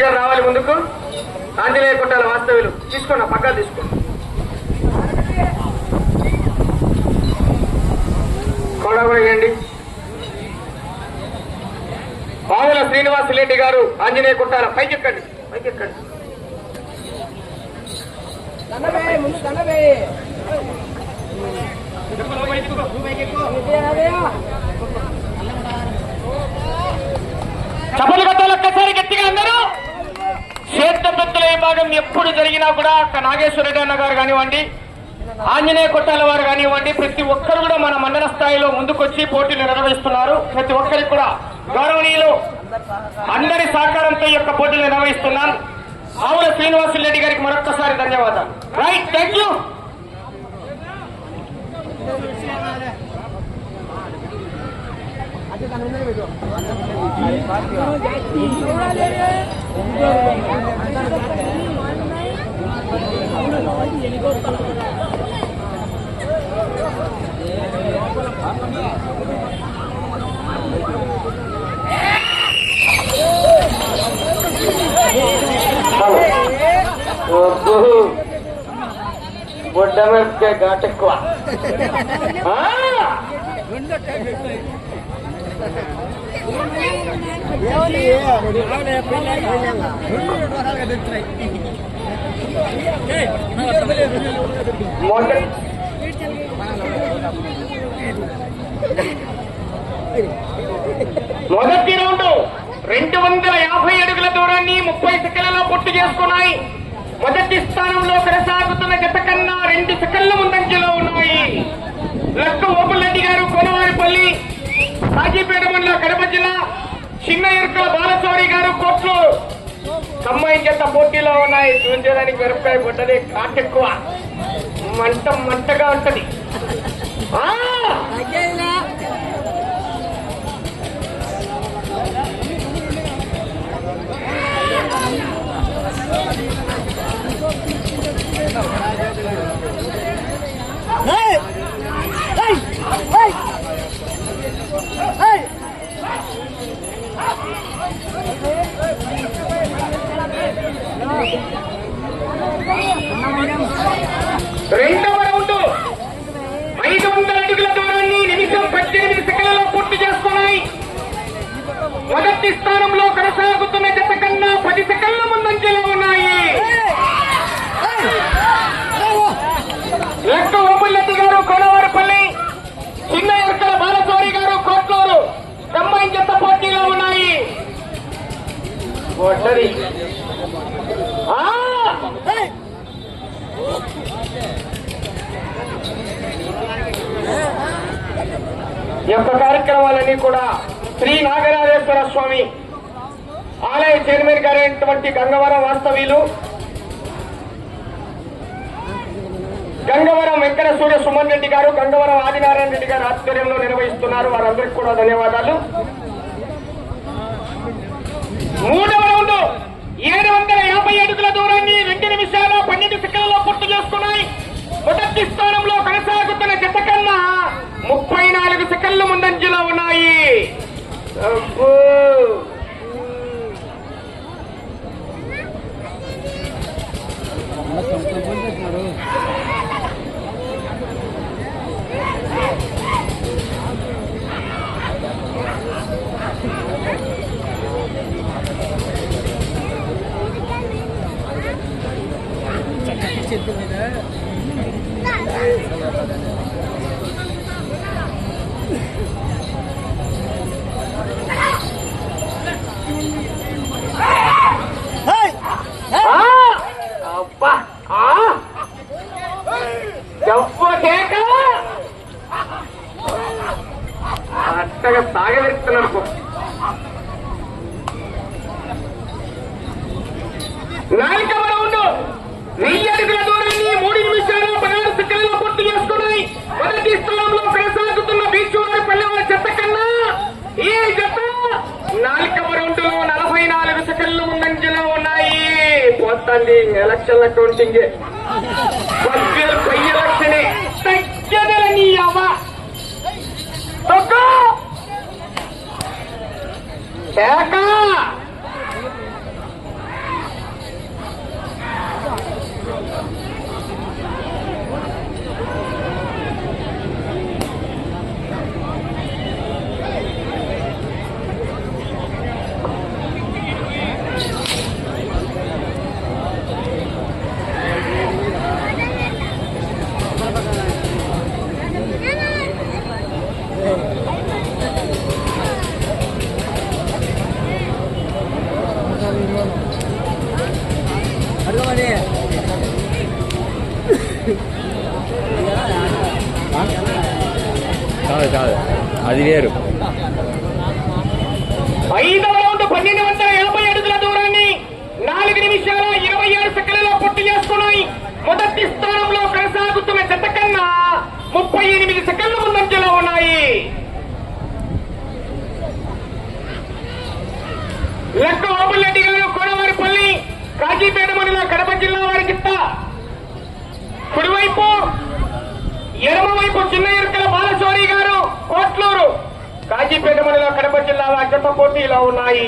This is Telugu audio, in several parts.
గారు రావాలి ముందుకు. ఆంజనేయ కొట్టాల వాస్తవ్యులు తీసుకోండి, పక్కా తీసుకోండి. కూడా వేయండి. పావుల శ్రీనివాసరెడ్డి గారు ఆంజనేయ కొట్టాల పైకెక్కండి, పైకెక్కండి. చప్పలు కట్టాలి ఒక్కసారి గట్టిగా అందరూ. క్షేత్ర పెద్దల విభాగం ఎప్పుడు జరిగినా కూడా నాగేశ్వరరెడ్డి అన్న గారు కానివ్వండి, ఆంజనేయ కొట్టాల వారు కానివ్వండి, ప్రతి ఒక్కరు కూడా మన మండల స్థాయిలో ముందుకొచ్చి పోటీలు నిర్వహిస్తున్నారు. ప్రతి ఒక్కరికి కూడా గౌరవనీయులు అందరి సహకారంతో ఈ యొక్క పోటీలు నిర్వహిస్తున్నాం. ఆవుల శ్రీనివాసరెడ్డి గారికి మరొక్కసారి ధన్యవాదాలు. Right, thank you. బొడ్డ మిరపకాయ ఘాటు ఎక్కువ. మొదటి రౌండ్ 250 అడుగుల దూరాన్ని 30 సెకండ్లలో పూర్తి చేసుకున్నాయి. మొదటి స్థానంలో కొనసాగుతున్న గత కన్నా 2 సెకండ్ల ముందంజలో ఉన్నాయి. లక్క ఓపులరెడ్డి గారు కోనవారిపల్లి, కాజీపేట మండలం, కడప జిల్లా. చిన్న ఎరుకల బాలచౌరి గారు కోట్లూరు. అమ్మాయి చేత పోటీలో ఉన్నాయి. చూపించడానికి మిరపకాయ పొట్టది కాటెక్కువ, మంటగా ఉంటది. రెండవ రౌండ్ 500 అడుగుల దూరాన్ని నిమిషం 18 సెకండ్లలో పూర్తి చేసుకున్నాయి. మొదటి స్థానంలో కొనసాగుతున్న జత కన్నా 10 సెకండ్ల ముందంజలో ఉన్నాయి. లక్క ఓపులరెడ్డి గారు కోనవారిపల్లి, చిన్న ఎరుకల బాలచౌరి గారు కోట్లూరు. కంబైన్ జత పోటీలో ఉన్నాయి. ఈ యొక్క కార్యక్రమాలన్నీ కూడా శ్రీ నాగరాజేశ్వర స్వామి ఆలయ చైర్మన్ గారైనటువంటి గంగవరం వాస్తవ్యులు గంగవరం వెంకట సూర్య సుమన్ రెడ్డి గారు, గంగవరం ఆదినారాయణ రెడ్డి గారు ఆధ్వర్యంలో నిర్వహిస్తున్నారు. వారందరికీ కూడా ధన్యవాదాలు. మూడవ రౌండ్ 750 అడుగుల దూరాన్ని 2 నిమిషాల 12 సెకండ్లలో పూర్తి చేసుకున్నాయి. మొదటి స్థానంలో కొనసాగుతున్న జత కన్నా 34 సెకండ్ల ముందంజలో ఉన్నాయి. అట్టగా సాగదెక్కుతున్నారు. 4వ రౌండ్ 1000 అడుగుల దూరాన్ని 3 నిమిషాల 16 సెకండ్లలో పూర్తి చేసుకున్నాయి. మొదటి స్థానంలో కొనసాగుతున్న బీచ్వారిపల్లి జత కన్నా ఈ జత 4వ రౌండ్ లో 44 సెకండ్లు ముందంజలో ఉన్నాయి. పోతుంది ఎలక్షన్ల కౌంటింగ్. పై ఎలక్షనే తగ్గదని అవ్వ కాదు అది వేరు. 5వ రౌండ్ 1250 అడుగుల దూరాన్ని 4 నిమిషాల 27 సెకండ్లలో పూర్తి చేసుకున్నాయి. మొదటి స్థానంలో కొనసాగుతున్న జత కన్నా 38 సెకండ్ల ముందంజలో ఉన్నాయి. లక్క ఓబుల్రెడ్డి గారు కోడవారిపల్లి కాజీపేట మండలం కడప జిల్లా వారి గిత్త. కుడివైపు ఎడమవైపు చిన్న ఎరుకల బాలశౌరి గారు కోట్లూరు కాజీపేట మండలం కడప జిల్లా వారి జత పోటీలో ఉన్నాయి.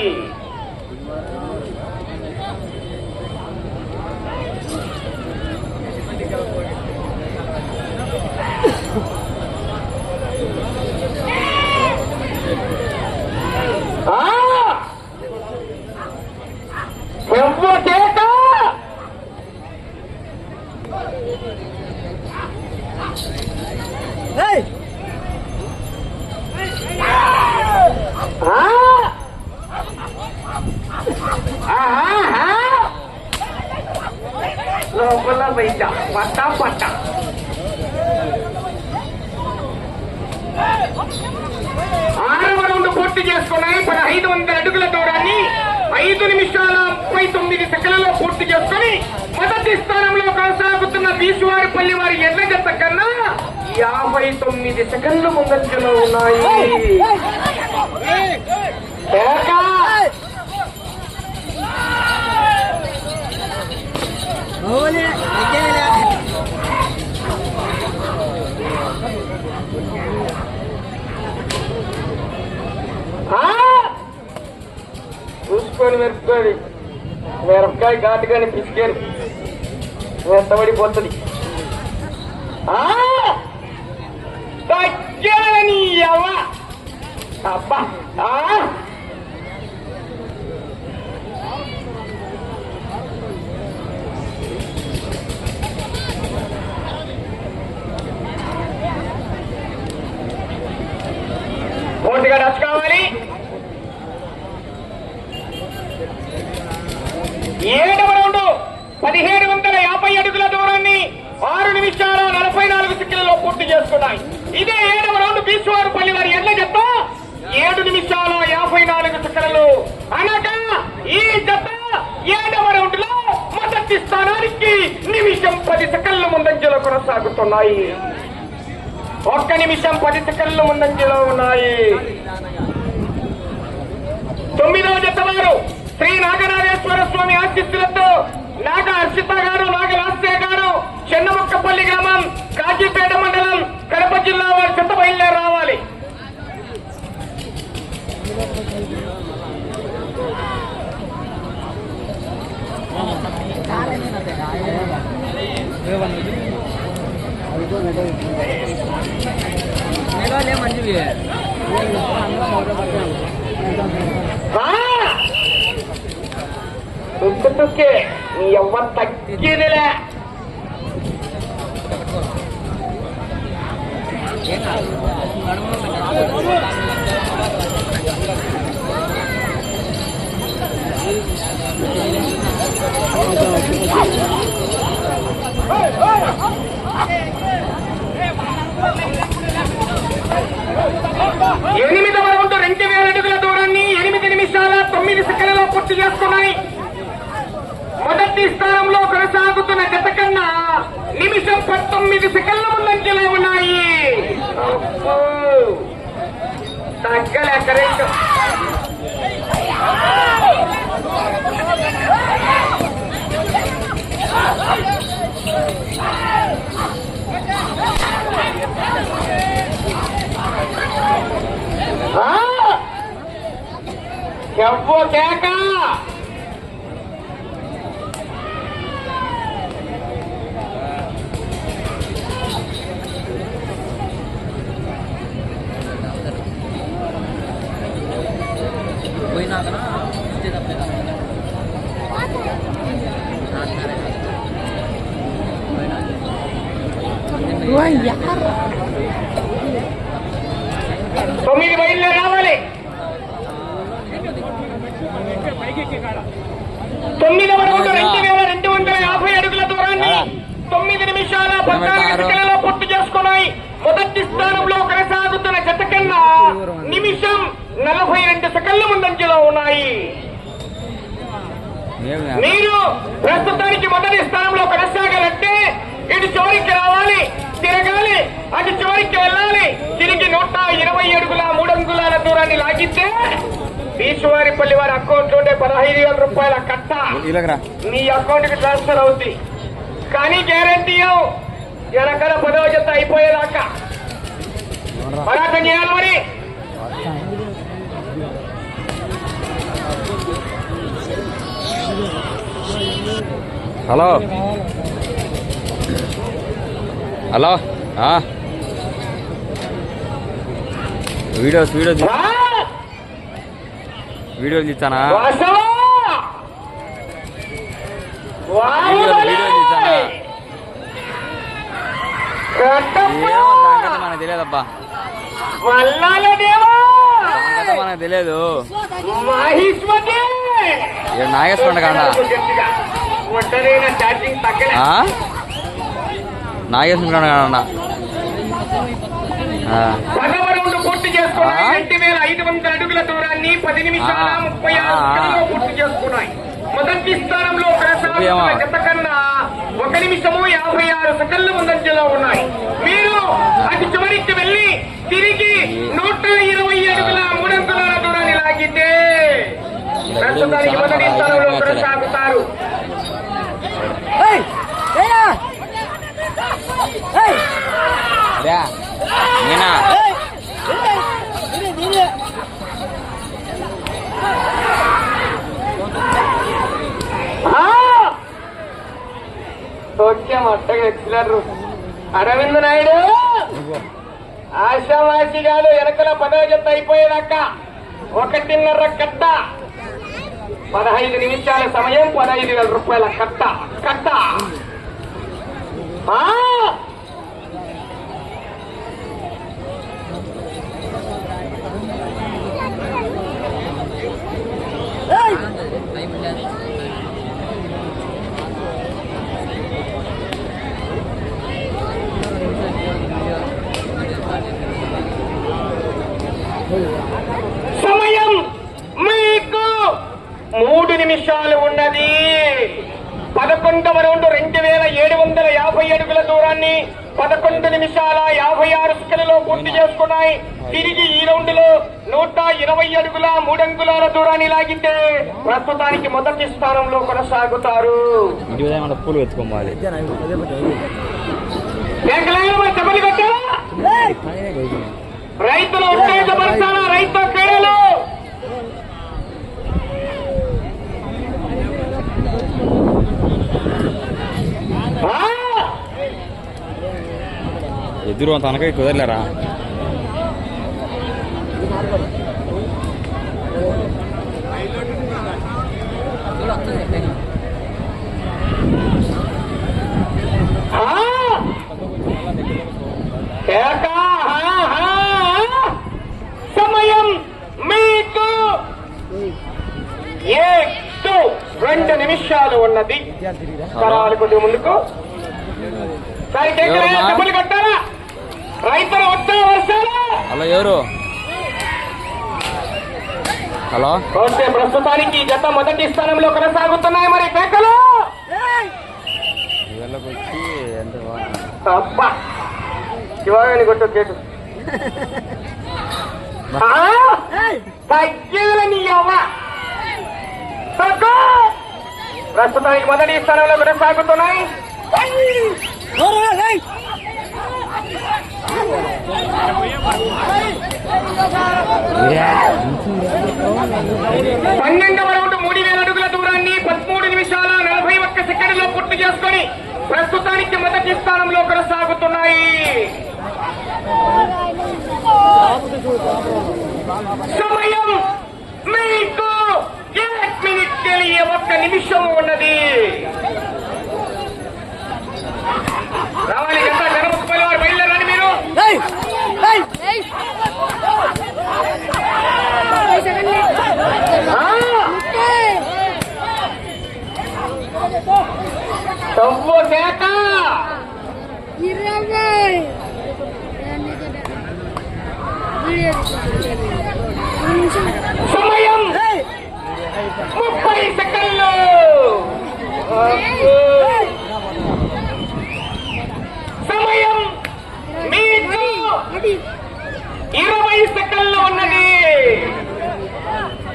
లోపల బయట పట్టా పట్టా 6వ రౌండ్ పూర్తి చేసుకున్నాయి. 1500 అడుగుల దూరాన్ని 5 నిమిషాల 39 సెకండ్లలో పూర్తి చేసుకుని మొదటి స్థానంలో కొనసాగుతున్న బీసువారిపల్లి వారి ఎర్ర జత కన్నా 59 సెకండ్లు ముందంజలో ఉన్నాయి. చూసుకొని మెరుపుకొని మిరపకాయ ఘాటుగాని పిసికారు మెత్తబడిపోతుంది. తగ్గాని అబ్బా పూర్తిగా టచ్ కావాలి. 7వ రౌండ్ 1750 అడుగుల దూరాన్ని 6 నిమిషాల 44 సెకండ్లలో పూర్తి చేసుకున్నాయి. ఇదే 7వ రౌండ్ బీసువారిపల్లి వారి ఎడ్ల జత 7 నిమిషాల 54 సెకండ్లు అనగా ఈ జత 7వ రౌండ్ లో మొదటి స్థానానికి నిమిషం 10 సెకండ్ల ముందంజలో కొనసాగుతున్నాయి. 1 నిమిషం 10 సెకండ్ల ముందంజలో ఉన్నాయి. 9వ జత వారు శ్రీ నాగనాగేశ్వర స్వామి ఆశీస్సులతో నాగ హర్షిత గారు నాగలాస్య గారు చెన్నమక్కపల్లి గ్రామం కాజీపేట మండలం కడప జిల్లా వారి చెత్త బయలుదేరి రావాలి. తుక్కే నీ ఎవ్వరు తగ్గేదిలే. ఎనిమిదవ రౌండ్ 2000 అడుగుల దూరాన్ని 8 నిమిషాల 9 సెకండ్లలో పూర్తి చేసుకున్నాయి. మొదటి స్థానంలో కొనసాగుతున్న జత కన్నా నిమిషం 19 సెకండ్ల ముందంజలో ఉన్నాయి. తగ్గలేక రెండు ఎవ్వో కేక తొమ్మిది బయలుదేరి రావాలి. 9వ రౌండ్ 2250 అడుగుల దూరాన్ని 9 నిమిషాల 14 సెకండ్లలో పూర్తి చేసుకున్నాయి. మొదటి స్థానంలో కొనసాగుతున్న జత నిమిషం 42 సెకండ్ల ముందంజలో ఉన్నాయి. మీరు ప్రస్తుతానికి మొదటి స్థానంలో కొనసాగాలంటే ఇటు చివరికి రావాలి, తిరగాలి, అటు చివరికి వెళ్ళాలి. తిరిగి 120 అడుగుల 3 అంగుళాల దూరాన్ని లాగితే ఈశ్వరిపల్లి వారి అకౌంట్ లోనే 15,000 రూపాయల కట్ట మీ అకౌంట్ కి ట్రాన్స్ఫర్ అవుతుంది. కానీ గ్యారంటీ వెనకాల 10వ జత అయిపోయేదాకా పోరాటం చేయాలి. మరి హలో హలో వీడియోస్ తీస్తానా? మనకు తెలియదబ్బా, మనకు తెలియదు. నాగేశ్వర కాండ నాగేశ్వర కాండ పూర్తి చేసుకున్నాయి. 2,500 అడుగుల దూరాన్ని 10 నిమిషాల 36 సెకండ్లలో పూర్తి చేసుకున్నాయి. మొదటి స్థానంలో కొనసాగుతున్న గత కన్నా 1 నిమిషము 56 సెకండ్ల ముందంజలో ఉన్నాయి. మీరు అటు చివరికి వెళ్లి తిరిగి 120 అడుగుల 3 అంగుళాల దూరాన్ని లాగితే ప్రస్తుతానికి మొదటి స్థానంలో కొనసాగుతారు. అరవింద్ నాయుడు ఆశావాసి కాదు. వెనకల 10వ జత అయిపోయేదాకా 1.5 కట్ట, 15 నిమిషాల సమయం, 15,000 రూపాయల కట్ట. సమయం మీకు 3 నిమిషాలు ఉన్నది. 11వ రౌండ్ 2,750 అడుగుల దూరాన్ని 11 నిమిషాల 56 సెకండ్లలో పూర్తి చేసుకున్నాయి. తిరిగి ఈ రౌండ్ లో 120 అడుగుల 3 అంగుళాల దూరాన్ని లాగితే ప్రస్తుతానికి మొదటి స్థానంలో కొనసాగుతారు. పూలు ఎత్తుకోవాలి. రైతులు ఉత్తేజపరచాలా? రైతు క్రీడలు ఎదురు తనకై కుదరలేరా? సమయం మీకు 2 నిమిషాలు ఉన్నది. కరాలు కొద్దిగా ముందుకు డబ్బులు కట్టారా? రైతులు వచ్చే వర్షాలు. హలో ఎవరు? హలో ఓకే, ప్రస్తుతానికి జత మొదటి స్థానంలో కొనసాగుతున్నాయి. మరి కేకలు వచ్చి ఎంత శివాని కొట్టు కేటు తగ్గిలని ప్రస్తుతానికి మొదటి స్థానంలో కొనసాగుతున్నాయి. 12వ రౌండ్ 3,000 అడుగుల దూరాన్ని 13 నిమిషాల 41 సెకండ్లో పూర్తి చేసుకొని ప్రస్తుతానికి మొదటి స్థానంలో కొనసాగుతున్నాయి. సమయం మీకు 1 మినిట్ తెలియ 1 నిమిషం ఉన్నది. రావాలి ఎంత జనముప్పై వారు బయలుదేరండి. మీరు తవ్వు కేక సమయం 30 సెకండ్లు. సమయం మీకు 20 సెకండ్లు ఉన్నది.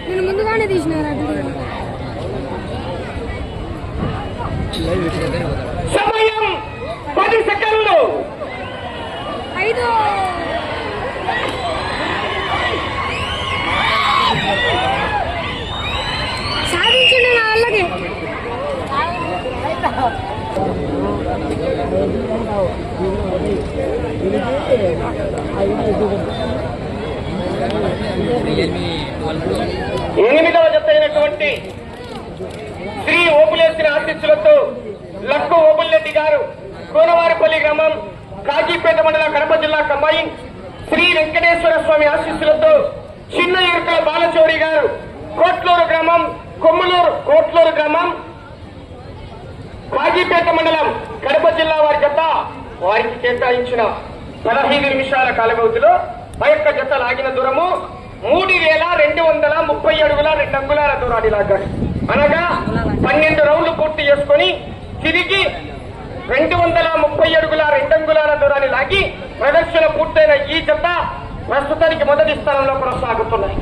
నేను ముందుగానే తీసినారా? సమయం 10 సెకండ్లు. 5 సాధించండి నా అలాగే. ఎనిమిదవ జత అయినటువంటి శ్రీ ఓపులేసిన ఆశీస్సులతో లక్కు ఓపులరెడ్డి గారు కోనవారిపల్లి గ్రామం కాజీపేట మండలం కడప జిల్లా కంబైన్ శ్రీ వెంకటేశ్వర స్వామి ఆశీస్సులతో చిన్న ఇరుకల బాలచౌరి గారు కోట్లూరు గ్రామం కోట్లూరు గ్రామం కాజీపేట మండలం కడప జిల్లా వారి జత వారికి కేటాయించిన 15 నిమిషాల కాల వ్యవధిలో ఆ యొక్క జత లాగిన దూరము 3230 అడుగుల 2 అంగుళాల దూరాన్ని లాగాడు. అనగా 12 రౌండ్లు పూర్తి చేసుకుని తిరిగి 230 అడుగుల 2 అంగుళాల దూరాన్ని లాగి ప్రదర్శన పూర్తయిన ఈ జత ప్రస్తుతానికి మొదటి స్థానంలో కొనసాగుతున్నాయి.